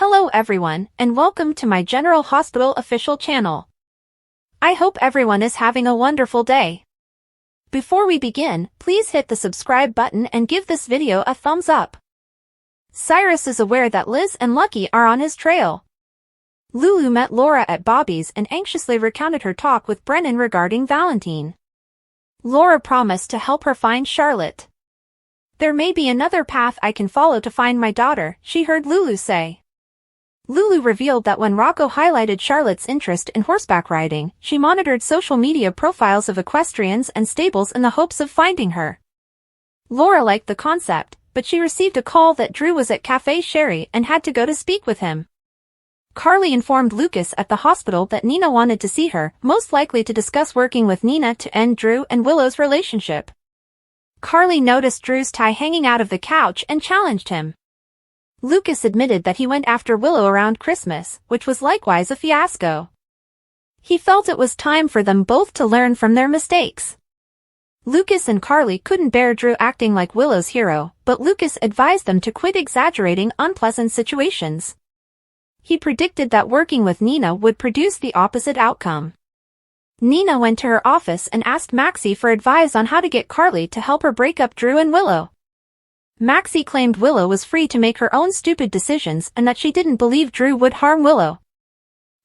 Hello everyone, and welcome to my General Hospital official channel. I hope everyone is having a wonderful day. Before we begin, please hit the subscribe button and give this video a thumbs up. Cyrus is aware that Liz and Lucky are on his trail. Lulu met Laura at Bobby's and anxiously recounted her talk with Brennan regarding Valentine. Laura promised to help her find Charlotte. There may be another path I can follow to find my daughter, she heard Lulu say. Lulu revealed that when Rocco highlighted Charlotte's interest in horseback riding, she monitored social media profiles of equestrians and stables in the hopes of finding her. Laura liked the concept, but she received a call that Drew was at Café Sherry and had to go to speak with him. Carly informed Lucas at the hospital that Nina wanted to see her, most likely to discuss working with Nina to end Drew and Willow's relationship. Carly noticed Drew's tie hanging out of the couch and challenged him. Lucas admitted that he went after Willow around Christmas, which was likewise a fiasco. He felt it was time for them both to learn from their mistakes. Lucas and Carly couldn't bear Drew acting like Willow's hero, but Lucas advised them to quit exaggerating unpleasant situations. He predicted that working with Nina would produce the opposite outcome. Nina went to her office and asked Maxie for advice on how to get Carly to help her break up Drew and Willow. Maxie claimed Willow was free to make her own stupid decisions and that she didn't believe Drew would harm Willow.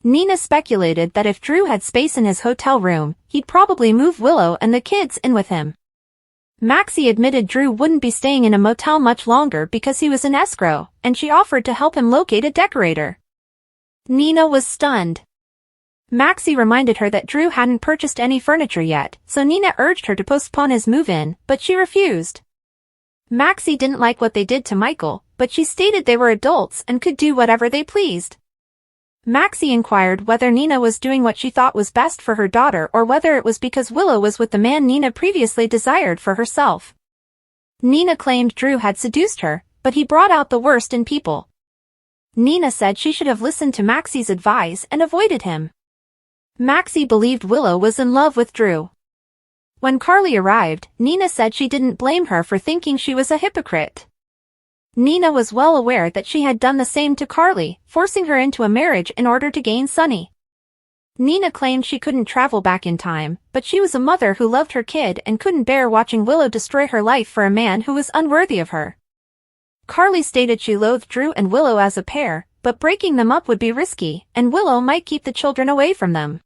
Nina speculated that if Drew had space in his hotel room, he'd probably move Willow and the kids in with him. Maxie admitted Drew wouldn't be staying in a motel much longer because he was in escrow, and she offered to help him locate a decorator. Nina was stunned. Maxie reminded her that Drew hadn't purchased any furniture yet, so Nina urged her to postpone his move-in, but she refused. Maxie didn't like what they did to Michael, but she stated they were adults and could do whatever they pleased. Maxie inquired whether Nina was doing what she thought was best for her daughter or whether it was because Willow was with the man Nina previously desired for herself. Nina claimed Drew had seduced her, but he brought out the worst in people. Nina said she should have listened to Maxie's advice and avoided him. Maxie believed Willow was in love with Drew. When Carly arrived, Nina said she didn't blame her for thinking she was a hypocrite. Nina was well aware that she had done the same to Carly, forcing her into a marriage in order to gain Sonny. Nina claimed she couldn't travel back in time, but she was a mother who loved her kid and couldn't bear watching Willow destroy her life for a man who was unworthy of her. Carly stated she loathed Drew and Willow as a pair, but breaking them up would be risky, and Willow might keep the children away from them.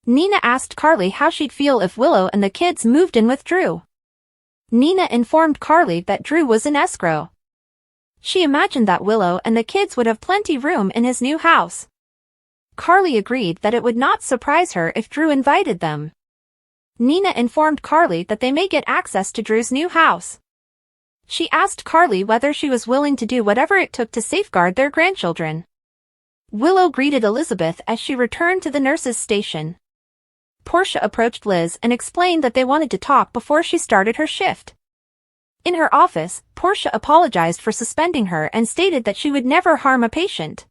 Nina asked Carly how she'd feel if Willow and the kids moved in with Drew. Nina informed Carly that Drew was in escrow. She imagined that Willow and the kids would have plenty room in his new house. Carly agreed that it would not surprise her if Drew invited them. Nina informed Carly that they may get access to Drew's new house. She asked Carly whether she was willing to do whatever it took to safeguard their grandchildren. Willow greeted Elizabeth as she returned to the nurse's station. Portia approached Liz and explained that they wanted to talk before she started her shift. In her office, Portia apologized for suspending her and stated that she would never harm a patient.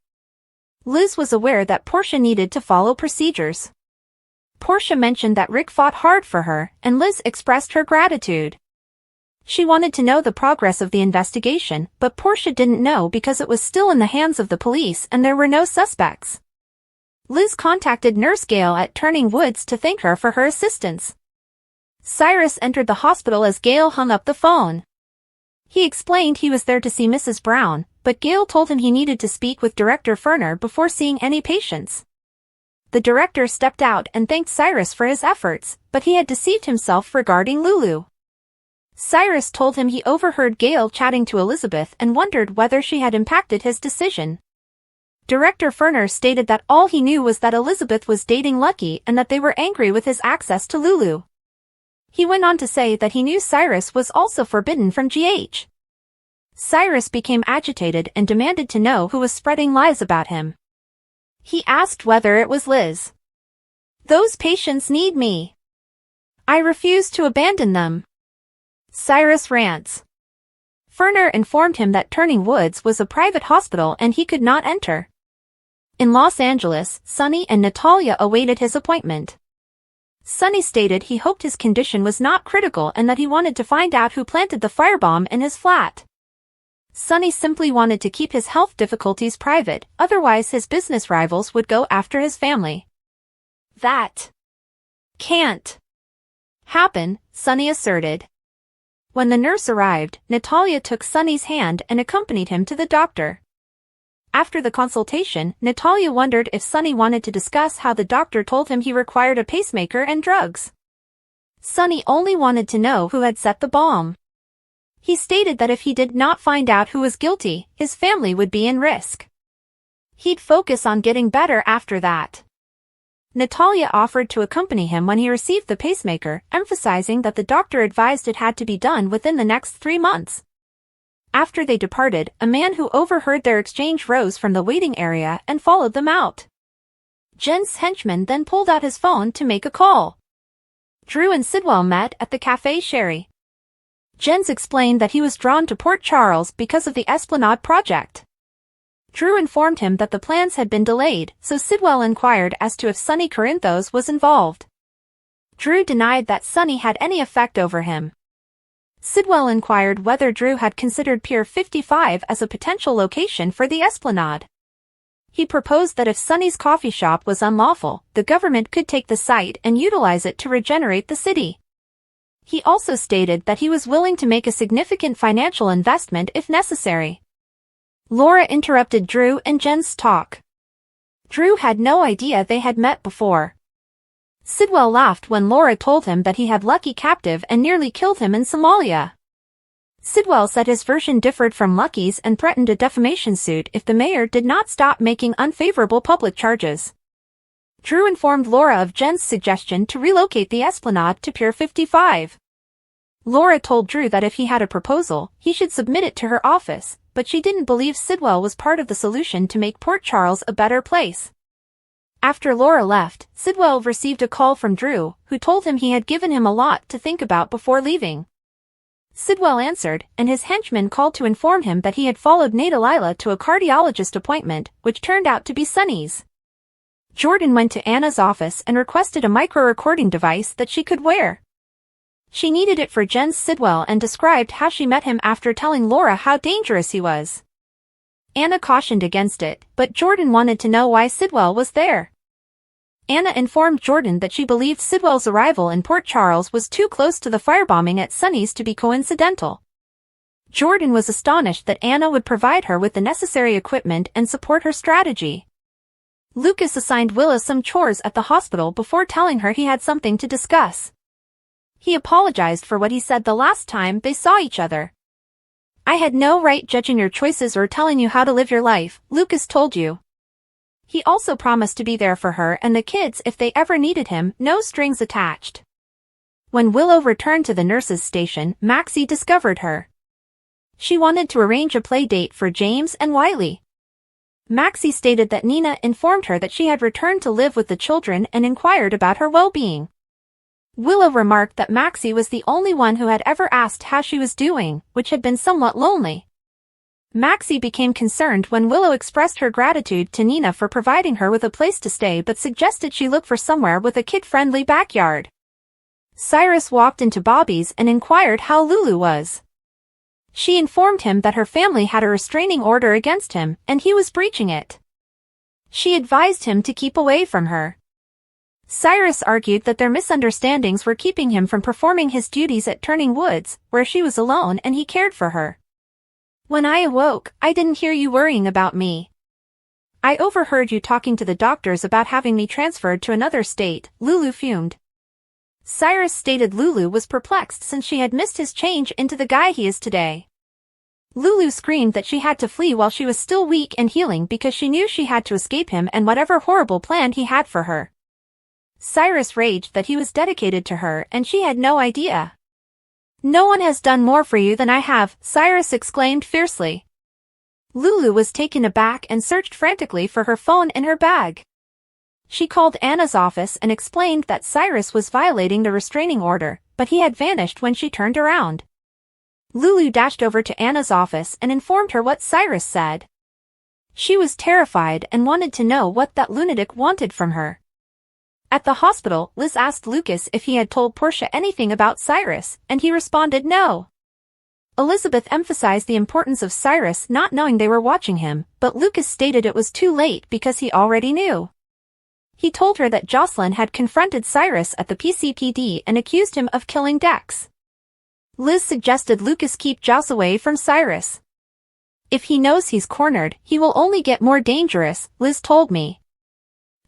Liz was aware that Portia needed to follow procedures. Portia mentioned that Rick fought hard for her, and Liz expressed her gratitude. She wanted to know the progress of the investigation, but Portia didn't know because it was still in the hands of the police and there were no suspects. Liz contacted Nurse Gail at Turning Woods to thank her for her assistance. Cyrus entered the hospital as Gail hung up the phone. He explained he was there to see Mrs. Brown, but Gail told him he needed to speak with Director Ferner before seeing any patients. The director stepped out and thanked Cyrus for his efforts, but he had deceived himself regarding Lulu. Cyrus told him he overheard Gail chatting to Elizabeth and wondered whether she had impacted his decision. Director Ferner stated that all he knew was that Elizabeth was dating Lucky and that they were angry with his access to Lulu. He went on to say that he knew Cyrus was also forbidden from GH. Cyrus became agitated and demanded to know who was spreading lies about him. He asked whether it was Liz. "Those patients need me. I refuse to abandon them," Cyrus rants. Ferner informed him that Turning Woods was a private hospital and he could not enter. In Los Angeles, Sonny and Natalia awaited his appointment. Sonny stated he hoped his condition was not critical and that he wanted to find out who planted the firebomb in his flat. Sonny simply wanted to keep his health difficulties private, otherwise his business rivals would go after his family. That can't happen, Sonny asserted. When the nurse arrived, Natalia took Sonny's hand and accompanied him to the doctor. After the consultation, Natalia wondered if Sonny wanted to discuss how the doctor told him he required a pacemaker and drugs. Sonny only wanted to know who had set the bomb. He stated that if he did not find out who was guilty, his family would be in risk. He'd focus on getting better after that. Natalia offered to accompany him when he received the pacemaker, emphasizing that the doctor advised it had to be done within the next 3 months. After they departed, a man who overheard their exchange rose from the waiting area and followed them out. Jen's henchman then pulled out his phone to make a call. Drew and Sidwell met at the Café Sherry. Jens explained that he was drawn to Port Charles because of the Esplanade project. Drew informed him that the plans had been delayed, so Sidwell inquired as to if Sonny Corinthos was involved. Drew denied that Sonny had any effect over him. Sidwell inquired whether Drew had considered Pier 55 as a potential location for the Esplanade. He proposed that if Sonny's coffee shop was unlawful, the government could take the site and utilize it to regenerate the city. He also stated that he was willing to make a significant financial investment if necessary. Laura interrupted Drew and Jen's talk. Drew had no idea they had met before. Sidwell laughed when Laura told him that he had Lucky captive and nearly killed him in Somalia. Sidwell said his version differed from Lucky's and threatened a defamation suit if the mayor did not stop making unfavorable public charges. Drew informed Laura of Jen's suggestion to relocate the Esplanade to Pier 55. Laura told Drew that if he had a proposal, he should submit it to her office, but she didn't believe Sidwell was part of the solution to make Port Charles a better place. After Laura left, Sidwell received a call from Drew, who told him he had given him a lot to think about before leaving. Sidwell answered, and his henchman called to inform him that he had followed Natalila to a cardiologist appointment, which turned out to be Sonny's. Jordan went to Anna's office and requested a micro-recording device that she could wear. She needed it for Jen's Sidwell and described how she met him after telling Laura how dangerous he was. Anna cautioned against it, but Jordan wanted to know why Sidwell was there. Anna informed Jordan that she believed Sidwell's arrival in Port Charles was too close to the firebombing at Sonny's to be coincidental. Jordan was astonished that Anna would provide her with the necessary equipment and support her strategy. Lucas assigned Willa some chores at the hospital before telling her he had something to discuss. He apologized for what he said the last time they saw each other. "I had no right judging your choices or telling you how to live your life," Lucas told you. He also promised to be there for her and the kids if they ever needed him, no strings attached. When Willow returned to the nurse's station, Maxie discovered her. She wanted to arrange a play date for James and Wiley. Maxie stated that Nina informed her that she had returned to live with the children and inquired about her well-being. Willow remarked that Maxie was the only one who had ever asked how she was doing, which had been somewhat lonely. Maxie became concerned when Willow expressed her gratitude to Nina for providing her with a place to stay but suggested she look for somewhere with a kid-friendly backyard. Cyrus walked into Bobby's and inquired how Lulu was. She informed him that her family had a restraining order against him, and he was breaching it. She advised him to keep away from her. Cyrus argued that their misunderstandings were keeping him from performing his duties at Turning Woods, where she was alone and he cared for her. "When I awoke, I didn't hear you worrying about me. I overheard you talking to the doctors about having me transferred to another state," Lulu fumed. Cyrus stated Lulu was perplexed since she had missed his change into the guy he is today. Lulu screamed that she had to flee while she was still weak and healing because she knew she had to escape him and whatever horrible plan he had for her. Cyrus raged that he was dedicated to her and she had no idea. "No one has done more for you than I have," Cyrus exclaimed fiercely. Lulu was taken aback and searched frantically for her phone in her bag. She called Anna's office and explained that Cyrus was violating the restraining order, but he had vanished when she turned around. Lulu dashed over to Anna's office and informed her what Cyrus said. She was terrified and wanted to know what that lunatic wanted from her. At the hospital, Liz asked Lucas if he had told Portia anything about Cyrus, and he responded no. Elizabeth emphasized the importance of Cyrus not knowing they were watching him, but Lucas stated it was too late because he already knew. He told her that Jocelyn had confronted Cyrus at the PCPD and accused him of killing Dex. Liz suggested Lucas keep Joss away from Cyrus. If he knows he's cornered, he will only get more dangerous, Liz told me.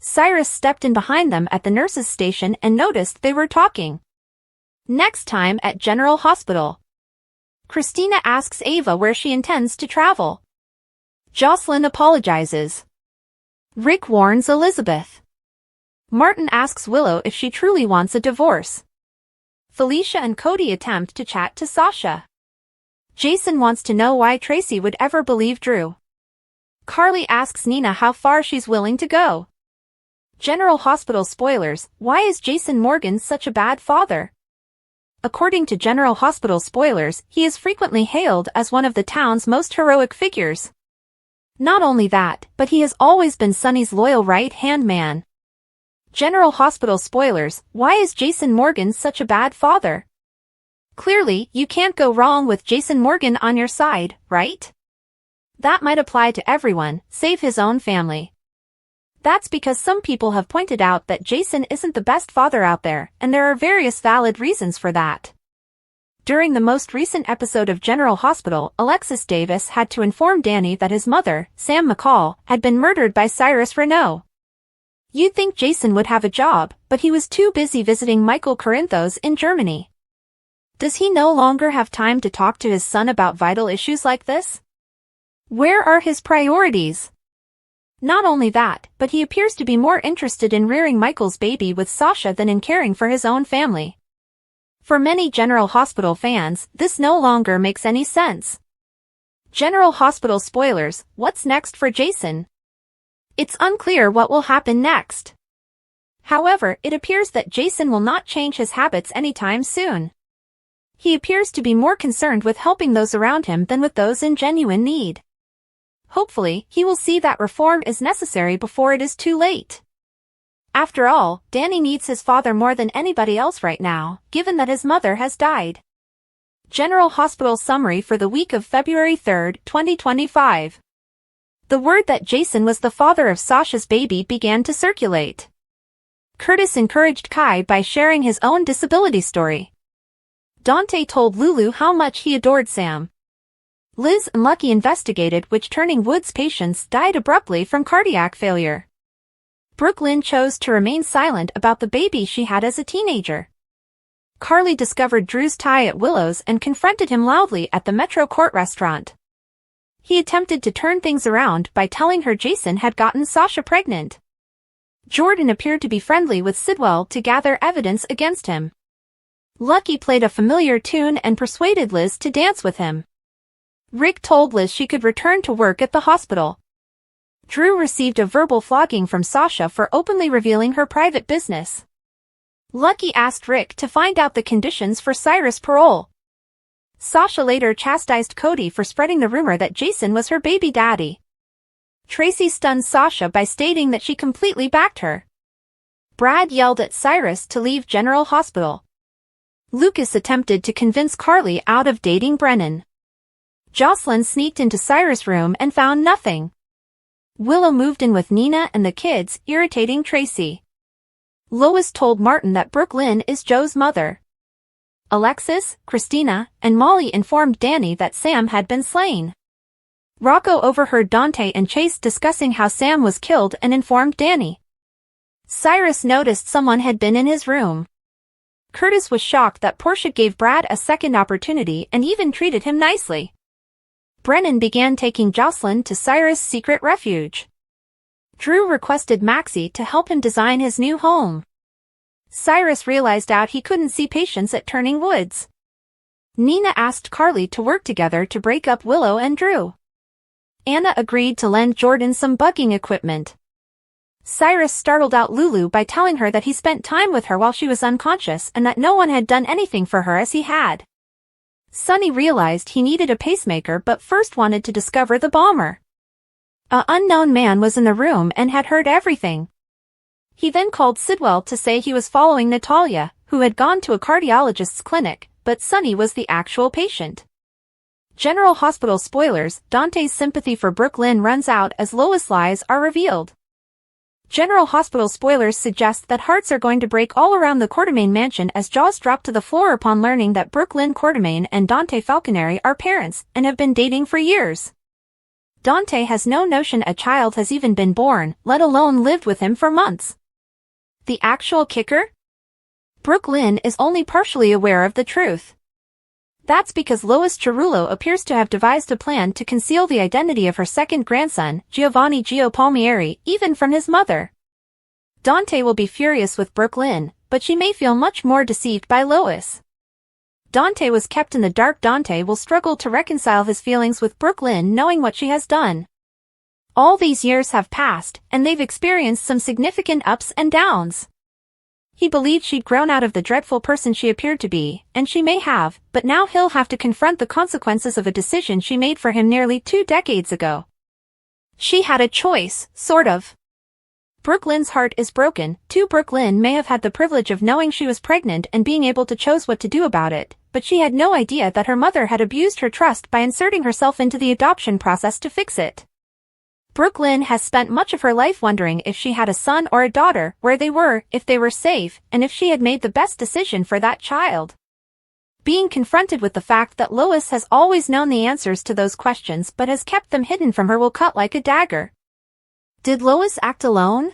Cyrus stepped in behind them at the nurse's station and noticed they were talking. Next time at General Hospital. Christina asks Ava where she intends to travel. Jocelyn apologizes. Rick warns Elizabeth. Martin asks Willow if she truly wants a divorce. Felicia and Cody attempt to chat to Sasha. Jason wants to know why Tracy would ever believe Drew. Carly asks Nina how far she's willing to go. General Hospital spoilers, why is Jason Morgan such a bad father? According to General Hospital spoilers, he is frequently hailed as one of the town's most heroic figures. Not only that, but he has always been Sonny's loyal right-hand man. General Hospital spoilers, why is Jason Morgan such a bad father? Clearly, you can't go wrong with Jason Morgan on your side, right? That might apply to everyone, save his own family. That's because some people have pointed out that Jason isn't the best father out there, and there are various valid reasons for that. During the most recent episode of General Hospital, Alexis Davis had to inform Danny that his mother, Sam McCall, had been murdered by Cyrus Renault. You'd think Jason would have a job, but he was too busy visiting Michael Corinthos in Germany. Does he no longer have time to talk to his son about vital issues like this? Where are his priorities? Not only that, but he appears to be more interested in rearing Michael's baby with Sasha than in caring for his own family. For many General Hospital fans, this no longer makes any sense. General Hospital spoilers, what's next for Jason? It's unclear what will happen next. However, it appears that Jason will not change his habits anytime soon. He appears to be more concerned with helping those around him than with those in genuine need. Hopefully, he will see that reform is necessary before it is too late. After all, Danny needs his father more than anybody else right now, given that his mother has died. General Hospital summary for the week of February 3, 2025. The word that Jason was the father of Sasha's baby began to circulate. Curtis encouraged Kai by sharing his own disability story. Dante told Lulu how much he adored Sam. Liz and Lucky investigated which Turning Woods patients died abruptly from cardiac failure. Brooklyn chose to remain silent about the baby she had as a teenager. Carly discovered Drew's tie at Willow's and confronted him loudly at the Metro Court restaurant. He attempted to turn things around by telling her Jason had gotten Sasha pregnant. Jordan appeared to be friendly with Sidwell to gather evidence against him. Lucky played a familiar tune and persuaded Liz to dance with him. Rick told Liz she could return to work at the hospital. Drew received a verbal flogging from Sasha for openly revealing her private business. Lucky asked Rick to find out the conditions for Cyrus' parole. Sasha later chastised Cody for spreading the rumor that Jason was her baby daddy. Tracy stunned Sasha by stating that she completely backed her. Brad yelled at Cyrus to leave General Hospital. Lucas attempted to convince Carly out of dating Brennan. Jocelyn sneaked into Cyrus' room and found nothing. Willow moved in with Nina and the kids, irritating Tracy. Lois told Martin that Brooklyn is Joe's mother. Alexis, Christina, and Molly informed Danny that Sam had been slain. Rocco overheard Dante and Chase discussing how Sam was killed and informed Danny. Cyrus noticed someone had been in his room. Curtis was shocked that Portia gave Brad a second opportunity and even treated him nicely. Brennan began taking Jocelyn to Cyrus' secret refuge. Drew requested Maxie to help him design his new home. Cyrus realized out he couldn't see patients at Turning Woods. Nina asked Carly to work together to break up Willow and Drew. Anna agreed to lend Jordan some bugging equipment. Cyrus startled out Lulu by telling her that he spent time with her while she was unconscious and that no one had done anything for her as he had. Sonny realized he needed a pacemaker but first wanted to discover the bomber. An unknown man was in the room and had heard everything. He then called Sidwell to say he was following Natalia, who had gone to a cardiologist's clinic, but Sonny was the actual patient. General Hospital spoilers, Dante's sympathy for Brooklyn runs out as Lois' lies are revealed. General Hospital spoilers suggest that hearts are going to break all around the Quartermaine mansion as jaws drop to the floor upon learning that Brooklyn Quartermaine and Dante Falconeri are parents and have been dating for years. Dante has no notion a child has even been born, let alone lived with him for months. The actual kicker? Brooklyn is only partially aware of the truth. That's because Lois Cerullo appears to have devised a plan to conceal the identity of her second grandson, Giovanni Gio Palmieri, even from his mother. Dante will be furious with Brooklyn, but she may feel much more deceived by Lois. Dante was kept in the dark. Dante will struggle to reconcile his feelings with Brooklyn knowing what she has done. All these years have passed, and they've experienced some significant ups and downs. He believed she'd grown out of the dreadful person she appeared to be, and she may have, but now he'll have to confront the consequences of a decision she made for him nearly 2 decades ago. She had a choice, sort of. Brooklyn's heart is broken, too. Brooklyn may have had the privilege of knowing she was pregnant and being able to choose what to do about it, but she had no idea that her mother had abused her trust by inserting herself into the adoption process to fix it. Brooklyn has spent much of her life wondering if she had a son or a daughter, where they were, if they were safe, and if she had made the best decision for that child. Being confronted with the fact that Lois has always known the answers to those questions but has kept them hidden from her will cut like a dagger. Did Lois act alone?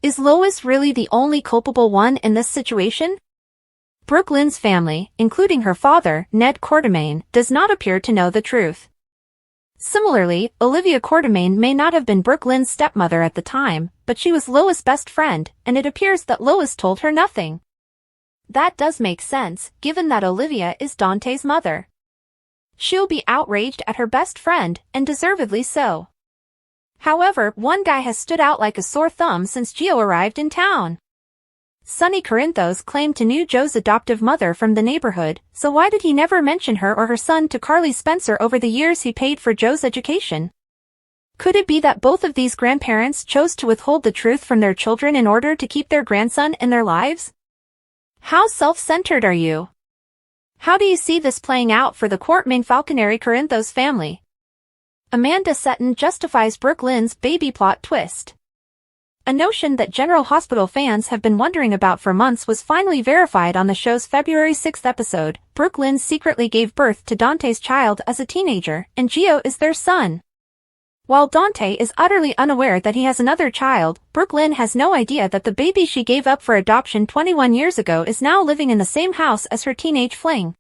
Is Lois really the only culpable one in this situation? Brooklyn's family, including her father, Ned Quartermaine, does not appear to know the truth. Similarly, Olivia Quartermaine may not have been Brooklyn's stepmother at the time, but she was Lois' best friend, and it appears that Lois told her nothing. That does make sense, given that Olivia is Dante's mother. She'll be outraged at her best friend, and deservedly so. However, one guy has stood out like a sore thumb since Gio arrived in town. Sonny Corinthos claimed to know Joe's adoptive mother from the neighborhood, so why did he never mention her or her son to Carly Spencer over the years he paid for Joe's education? Could it be that both of these grandparents chose to withhold the truth from their children in order to keep their grandson in their lives? How self-centered are you? How do you see this playing out for the Quartermaine Falconeri Corinthos family? Amanda Setton justifies Brooklyn's baby plot twist. A notion that General Hospital fans have been wondering about for months was finally verified on the show's February 6th episode. Brooklyn secretly gave birth to Dante's child as a teenager, and Gio is their son. While Dante is utterly unaware that he has another child, Brooklyn has no idea that the baby she gave up for adoption 21 years ago is now living in the same house as her teenage fling.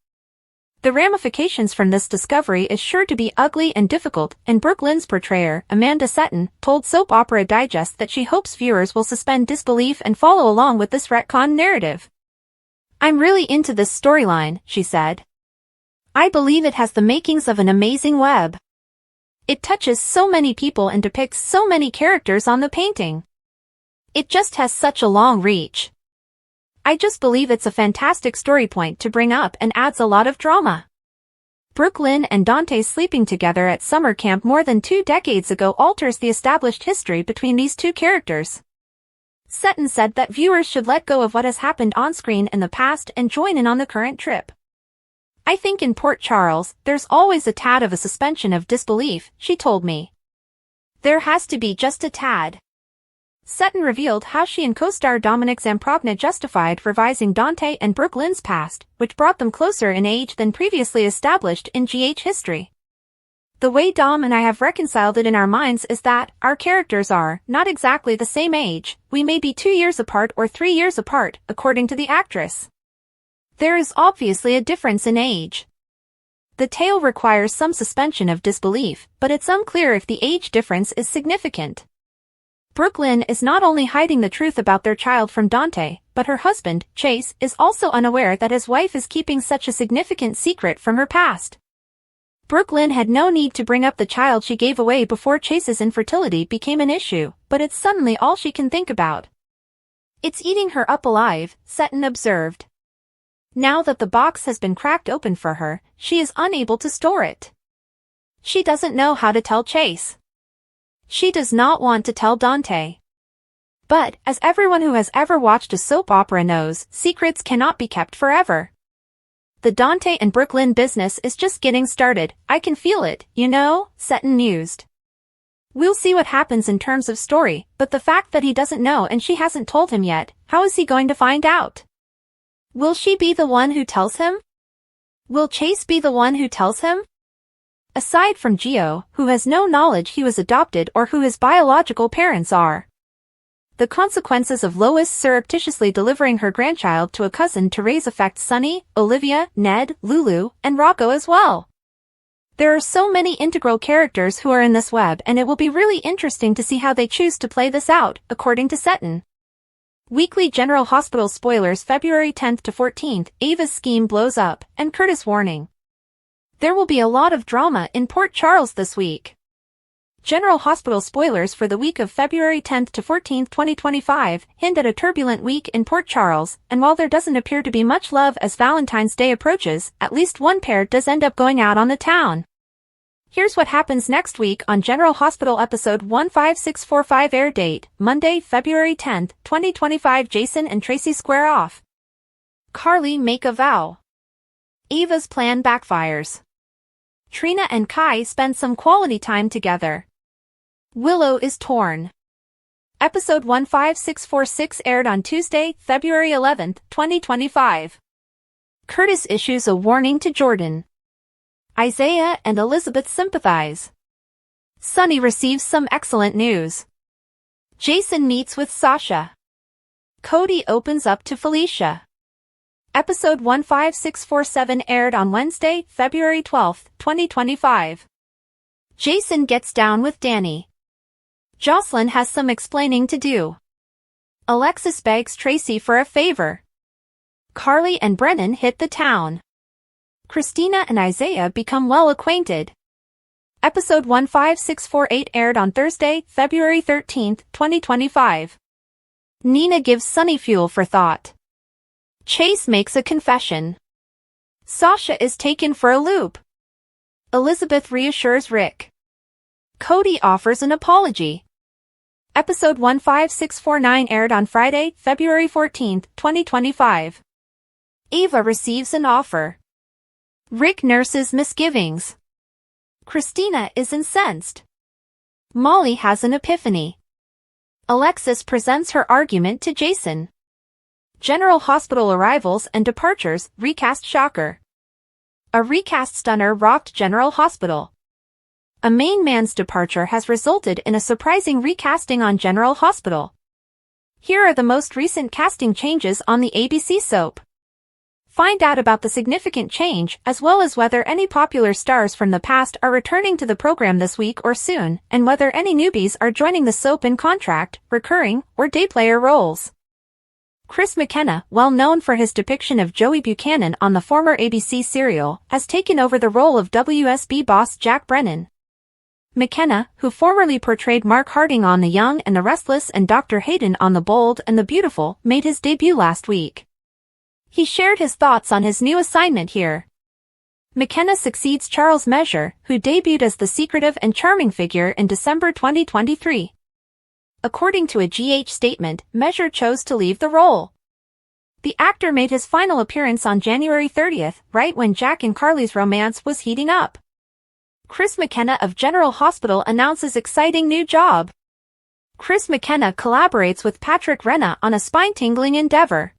The ramifications from this discovery is sure to be ugly and difficult, and Brooklyn's portrayer, Amanda Setton, told Soap Opera Digest that she hopes viewers will suspend disbelief and follow along with this retcon narrative. "I'm really into this storyline," she said. "I believe it has the makings of an amazing web. It touches so many people and depicts so many characters on the painting. It just has such a long reach. I just believe it's a fantastic story point to bring up and adds a lot of drama." Brooklyn and Dante sleeping together at summer camp more than 2 decades ago alters the established history between these two characters. Setton said that viewers should let go of what has happened on screen in the past and join in on the current trip. "I think in Port Charles, there's always a tad of a suspension of disbelief," she told me. "There has to be just a tad." Setton revealed how she and co-star Dominic Zamprogna justified revising Dante and Brooklyn's past, which brought them closer in age than previously established in GH history. "The way Dom and I have reconciled it in our minds is that our characters are not exactly the same age. We may be 2 years apart or 3 years apart, according to the actress. There is obviously a difference in age. The tale requires some suspension of disbelief, but it's unclear if the age difference is significant." Brooklyn is not only hiding the truth about their child from Dante, but her husband, Chase, is also unaware that his wife is keeping such a significant secret from her past. Brooklyn had no need to bring up the child she gave away before Chase's infertility became an issue, but it's suddenly all she can think about. "It's eating her up alive," Setton observed. Now that the box has been cracked open for her, she is unable to store it. She doesn't know how to tell Chase. She does not want to tell Dante. But, as everyone who has ever watched a soap opera knows, secrets cannot be kept forever. The Dante and Brooklyn business is just getting started. I can feel it, you know, Seton mused. We'll see what happens in terms of story, but the fact that he doesn't know and she hasn't told him yet, how is he going to find out? Will she be the one who tells him? Will Chase be the one who tells him? Aside from Gio, who has no knowledge he was adopted or who his biological parents are. The consequences of Lois surreptitiously delivering her grandchild to a cousin to raise affect Sunny, Olivia, Ned, Lulu, and Rocco as well. There are so many integral characters who are in this web, and it will be really interesting to see how they choose to play this out, according to Seton. Weekly General Hospital spoilers February 10th to 14th, Ava's scheme blows up, and Curtis warning. There will be a lot of drama in Port Charles this week. General Hospital spoilers for the week of February 10th to 14th, 2025, hint at a turbulent week in Port Charles, and while there doesn't appear to be much love as Valentine's Day approaches, at least one pair does end up going out on the town. Here's what happens next week on General Hospital episode 15645 air date, Monday, February 10th, 2025. Jason and Tracy square off. Carly make a vow. Ava's plan backfires. Trina and Kai spend some quality time together. Willow is torn. Episode 15646 aired on Tuesday, February 11th, 2025. Curtis issues a warning to Jordan. Isaiah and Elizabeth sympathize. Sunny receives some excellent news. Jason meets with Sasha. Cody opens up to Felicia. Episode 15647 aired on Wednesday, February 12th, 2025. Jason gets down with Danny. Jocelyn has some explaining to do. Alexis begs Tracy for a favor. Carly and Brennan hit the town. Christina and Isaiah become well acquainted. Episode 15648 aired on Thursday, February 13th, 2025. Nina gives Sunny fuel for thought. Chase makes a confession. Sasha is taken for a loop. Elizabeth reassures Rick. Cody offers an apology. Episode 15649 aired on Friday, February 14th, 2025. Ava receives an offer. Rick nurses misgivings. Christina is incensed. Molly has an epiphany. Alexis presents her argument to Jason. General Hospital arrivals and departures, recast shocker. A recast stunner rocked General Hospital. A main man's departure has resulted in a surprising recasting on General Hospital. Here are the most recent casting changes on the ABC soap. Find out about the significant change as well as whether any popular stars from the past are returning to the program this week or soon, and whether any newbies are joining the soap in contract, recurring, or day player roles. Chris McKenna, well known for his depiction of Joey Buchanan on the former ABC serial, has taken over the role of WSB boss Jack Brennan. McKenna, who formerly portrayed Mark Harding on The Young and the Restless and Dr. Hayden on The Bold and the Beautiful, made his debut last week. He shared his thoughts on his new assignment here. McKenna succeeds Charles Measure, who debuted as the secretive and charming figure in December 2023. According to a GH statement, Measure chose to leave the role. The actor made his final appearance on January 30th, right when Jack and Carly's romance was heating up. Chris McKenna of General Hospital announces exciting new job. Chris McKenna collaborates with Patrick Renna on a spine-tingling endeavor.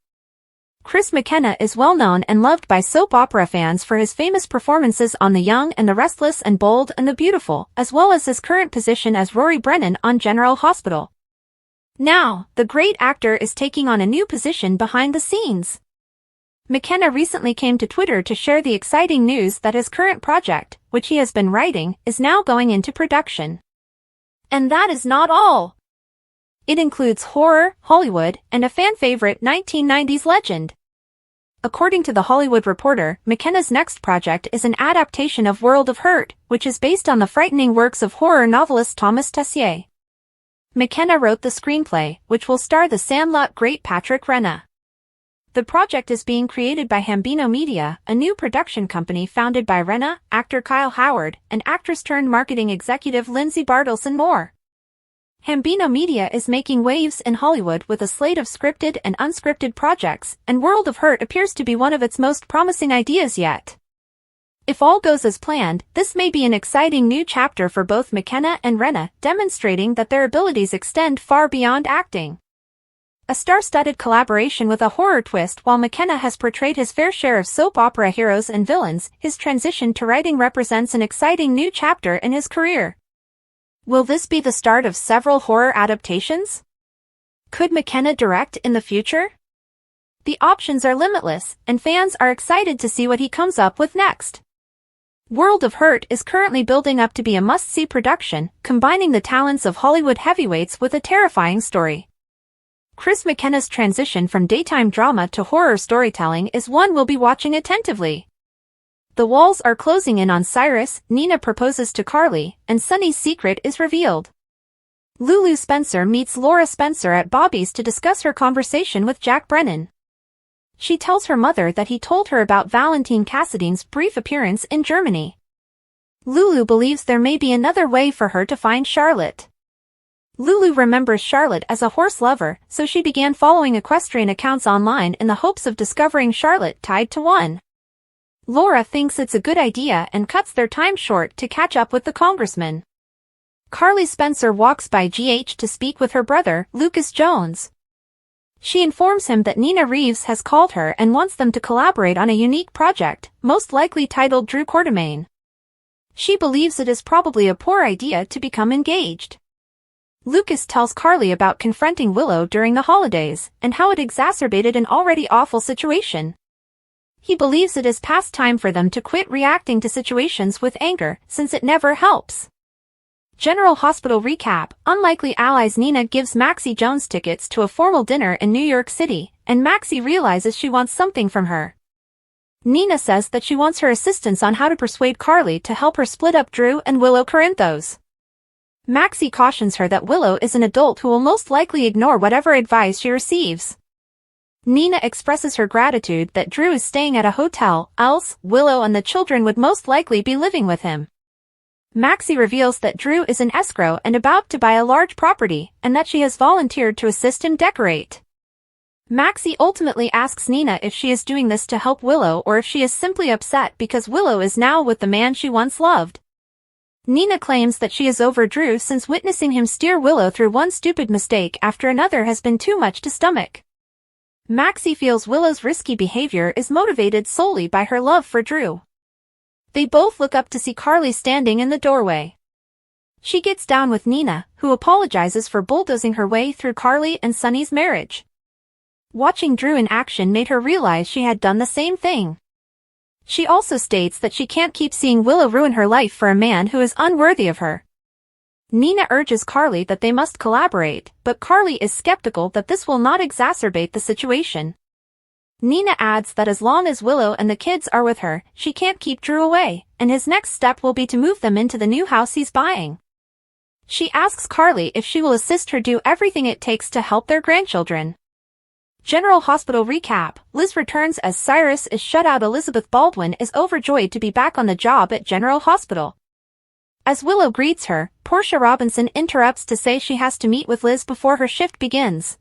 Chris McKenna is well known and loved by soap opera fans for his famous performances on The Young and the Restless and Bold and the Beautiful, as well as his current position as Rory Brennan on General Hospital. Now, the great actor is taking on a new position behind the scenes. McKenna recently came to Twitter to share the exciting news that his current project, which he has been writing, is now going into production. And that is not all. It includes horror, Hollywood, and a fan-favorite 1990s legend. According to The Hollywood Reporter, McKenna's next project is an adaptation of World of Hurt, which is based on the frightening works of horror novelist Thomas Tessier. McKenna wrote the screenplay, which will star the Sandlot great Patrick Renna. The project is being created by Hambino Media, a new production company founded by Renna, actor Kyle Howard, and actress-turned-marketing executive Lindsay Bartels and more. Hambino Media is making waves in Hollywood with a slate of scripted and unscripted projects, and World of Hurt appears to be one of its most promising ideas yet. If all goes as planned, this may be an exciting new chapter for both McKenna and Rena, demonstrating that their abilities extend far beyond acting. A star-studded collaboration with a horror twist. While McKenna has portrayed his fair share of soap opera heroes and villains, his transition to writing represents an exciting new chapter in his career. Will this be the start of several horror adaptations? Could McKenna direct in the future? The options are limitless, and fans are excited to see what he comes up with next. World of Hurt is currently building up to be a must-see production, combining the talents of Hollywood heavyweights with a terrifying story. Chris McKenna's transition from daytime drama to horror storytelling is one we'll be watching attentively. The walls are closing in on Cyrus, Nina proposes to Carly, and Sonny's secret is revealed. Lulu Spencer meets Laura Spencer at Bobby's to discuss her conversation with Jack Brennan. She tells her mother that he told her about Valentine Cassidy's brief appearance in Germany. Lulu believes there may be another way for her to find Charlotte. Lulu remembers Charlotte as a horse lover, so she began following equestrian accounts online in the hopes of discovering Charlotte tied to one. Laura thinks it's a good idea and cuts their time short to catch up with the congressman. Carly Spencer walks by GH to speak with her brother, Lucas Jones. She informs him that Nina Reeves has called her and wants them to collaborate on a unique project, most likely titled Drew Quartermain. She believes it is probably a poor idea to become engaged. Lucas tells Carly about confronting Willow during the holidays, and how it exacerbated an already awful situation. He believes it is past time for them to quit reacting to situations with anger, since it never helps. General Hospital recap: unlikely allies. Nina gives Maxie Jones tickets to a formal dinner in New York City, and Maxie realizes she wants something from her. Nina says that she wants her assistance on how to persuade Carly to help her split up Drew and Willow Corinthos. Maxie cautions her that Willow is an adult who will most likely ignore whatever advice she receives. Nina expresses her gratitude that Drew is staying at a hotel, else Willow and the children would most likely be living with him. Maxie reveals that Drew is in escrow and about to buy a large property, and that she has volunteered to assist him decorate. Maxie ultimately asks Nina if she is doing this to help Willow or if she is simply upset because Willow is now with the man she once loved. Nina claims that she is over Drew since witnessing him steer Willow through one stupid mistake after another has been too much to stomach. Maxie feels Willow's risky behavior is motivated solely by her love for Drew. They both look up to see Carly standing in the doorway. She gets down with Nina, who apologizes for bulldozing her way through Carly and Sonny's marriage. Watching Drew in action made her realize she had done the same thing. She also states that she can't keep seeing Willow ruin her life for a man who is unworthy of her. Nina urges Carly that they must collaborate, but Carly is skeptical that this will not exacerbate the situation. Nina adds that as long as Willow and the kids are with her, she can't keep Drew away, and his next step will be to move them into the new house he's buying. She asks Carly if she will assist her do everything it takes to help their grandchildren. General Hospital recap: Liz returns as Cyrus is shut out. Elizabeth Baldwin is overjoyed to be back on the job at General Hospital. As Willow greets her, Portia Robinson interrupts to say she has to meet with Liz before her shift begins.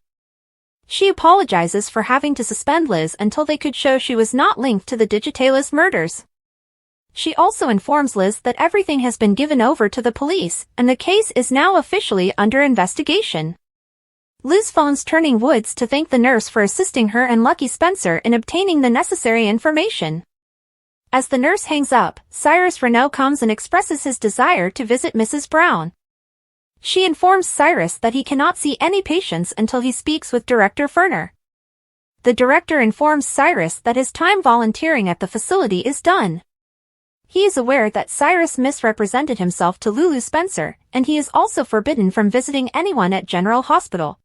She apologizes for having to suspend Liz until they could show she was not linked to the Digitalis murders. She also informs Liz that everything has been given over to the police, and the case is now officially under investigation. Liz phones Turning Woods to thank the nurse for assisting her and Lucky Spencer in obtaining the necessary information. As the nurse hangs up, Cyrus Renault comes and expresses his desire to visit Mrs. Brown. She informs Cyrus that he cannot see any patients until he speaks with Director Ferner. The director informs Cyrus that his time volunteering at the facility is done. He is aware that Cyrus misrepresented himself to Lulu Spencer, and he is also forbidden from visiting anyone at General Hospital.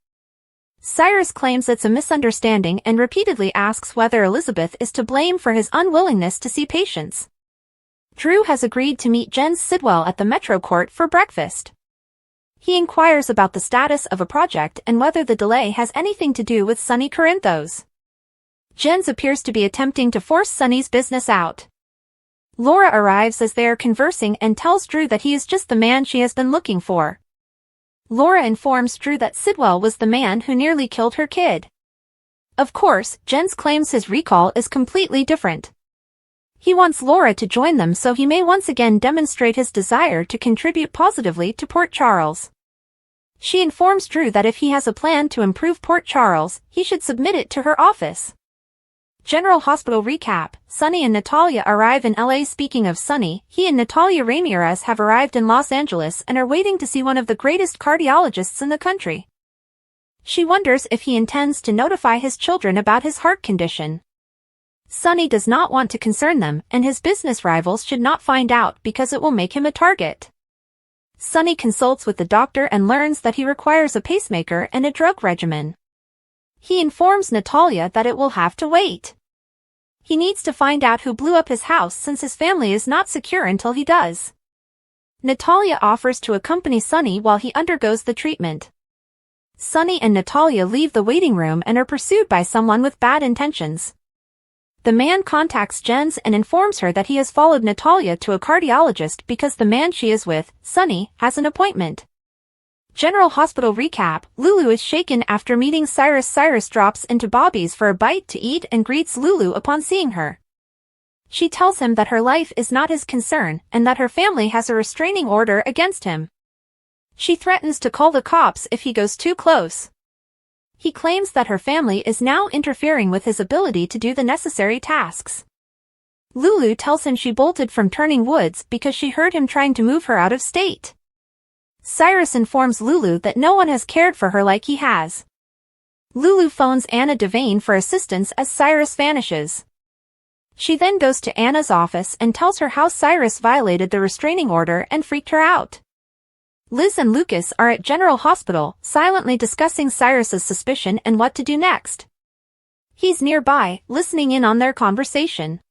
Cyrus claims it's a misunderstanding and repeatedly asks whether Elizabeth is to blame for his unwillingness to see patients. Drew has agreed to meet Jen Sidwell at the Metro Court for breakfast. He inquires about the status of a project and whether the delay has anything to do with Sonny Corinthos. Jens appears to be attempting to force Sonny's business out. Laura arrives as they are conversing and tells Drew that he is just the man she has been looking for. Laura informs Drew that Sidwell was the man who nearly killed her kid. Of course, Jens claims his recall is completely different. He wants Laura to join them so he may once again demonstrate his desire to contribute positively to Port Charles. She informs Drew that if he has a plan to improve Port Charles, he should submit it to her office. General Hospital recap: Sunny and Natalia arrive in LA. Speaking of Sunny, he and Natalia Ramirez have arrived in Los Angeles and are waiting to see one of the greatest cardiologists in the country. She wonders if he intends to notify his children about his heart condition. Sunny does not want to concern them, and his business rivals should not find out because it will make him a target. Sunny consults with the doctor and learns that he requires a pacemaker and a drug regimen. He informs Natalia that it will have to wait. He needs to find out who blew up his house since his family is not secure until he does. Natalia offers to accompany Sunny while he undergoes the treatment. Sunny and Natalia leave the waiting room and are pursued by someone with bad intentions. The man contacts Jens and informs her that he has followed Natalia to a cardiologist because the man she is with, Sunny, has an appointment. General Hospital recap: Lulu is shaken after meeting Cyrus. Cyrus drops into Bobby's for a bite to eat and greets Lulu upon seeing her. She tells him that her life is not his concern and that her family has a restraining order against him. She threatens to call the cops if he goes too close. He claims that her family is now interfering with his ability to do the necessary tasks. Lulu tells him she bolted from Turning Woods because she heard him trying to move her out of state. Cyrus informs Lulu that no one has cared for her like he has. Lulu phones Anna Devane for assistance as Cyrus vanishes. She then goes to Anna's office and tells her how Cyrus violated the restraining order and freaked her out. Liz and Lucas are at General Hospital, silently discussing Cyrus's suspicion and what to do next. He's nearby, listening in on their conversation.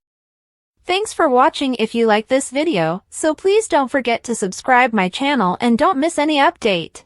Thanks for watching. If you like this video, so please don't forget to subscribe my channel and don't miss any update.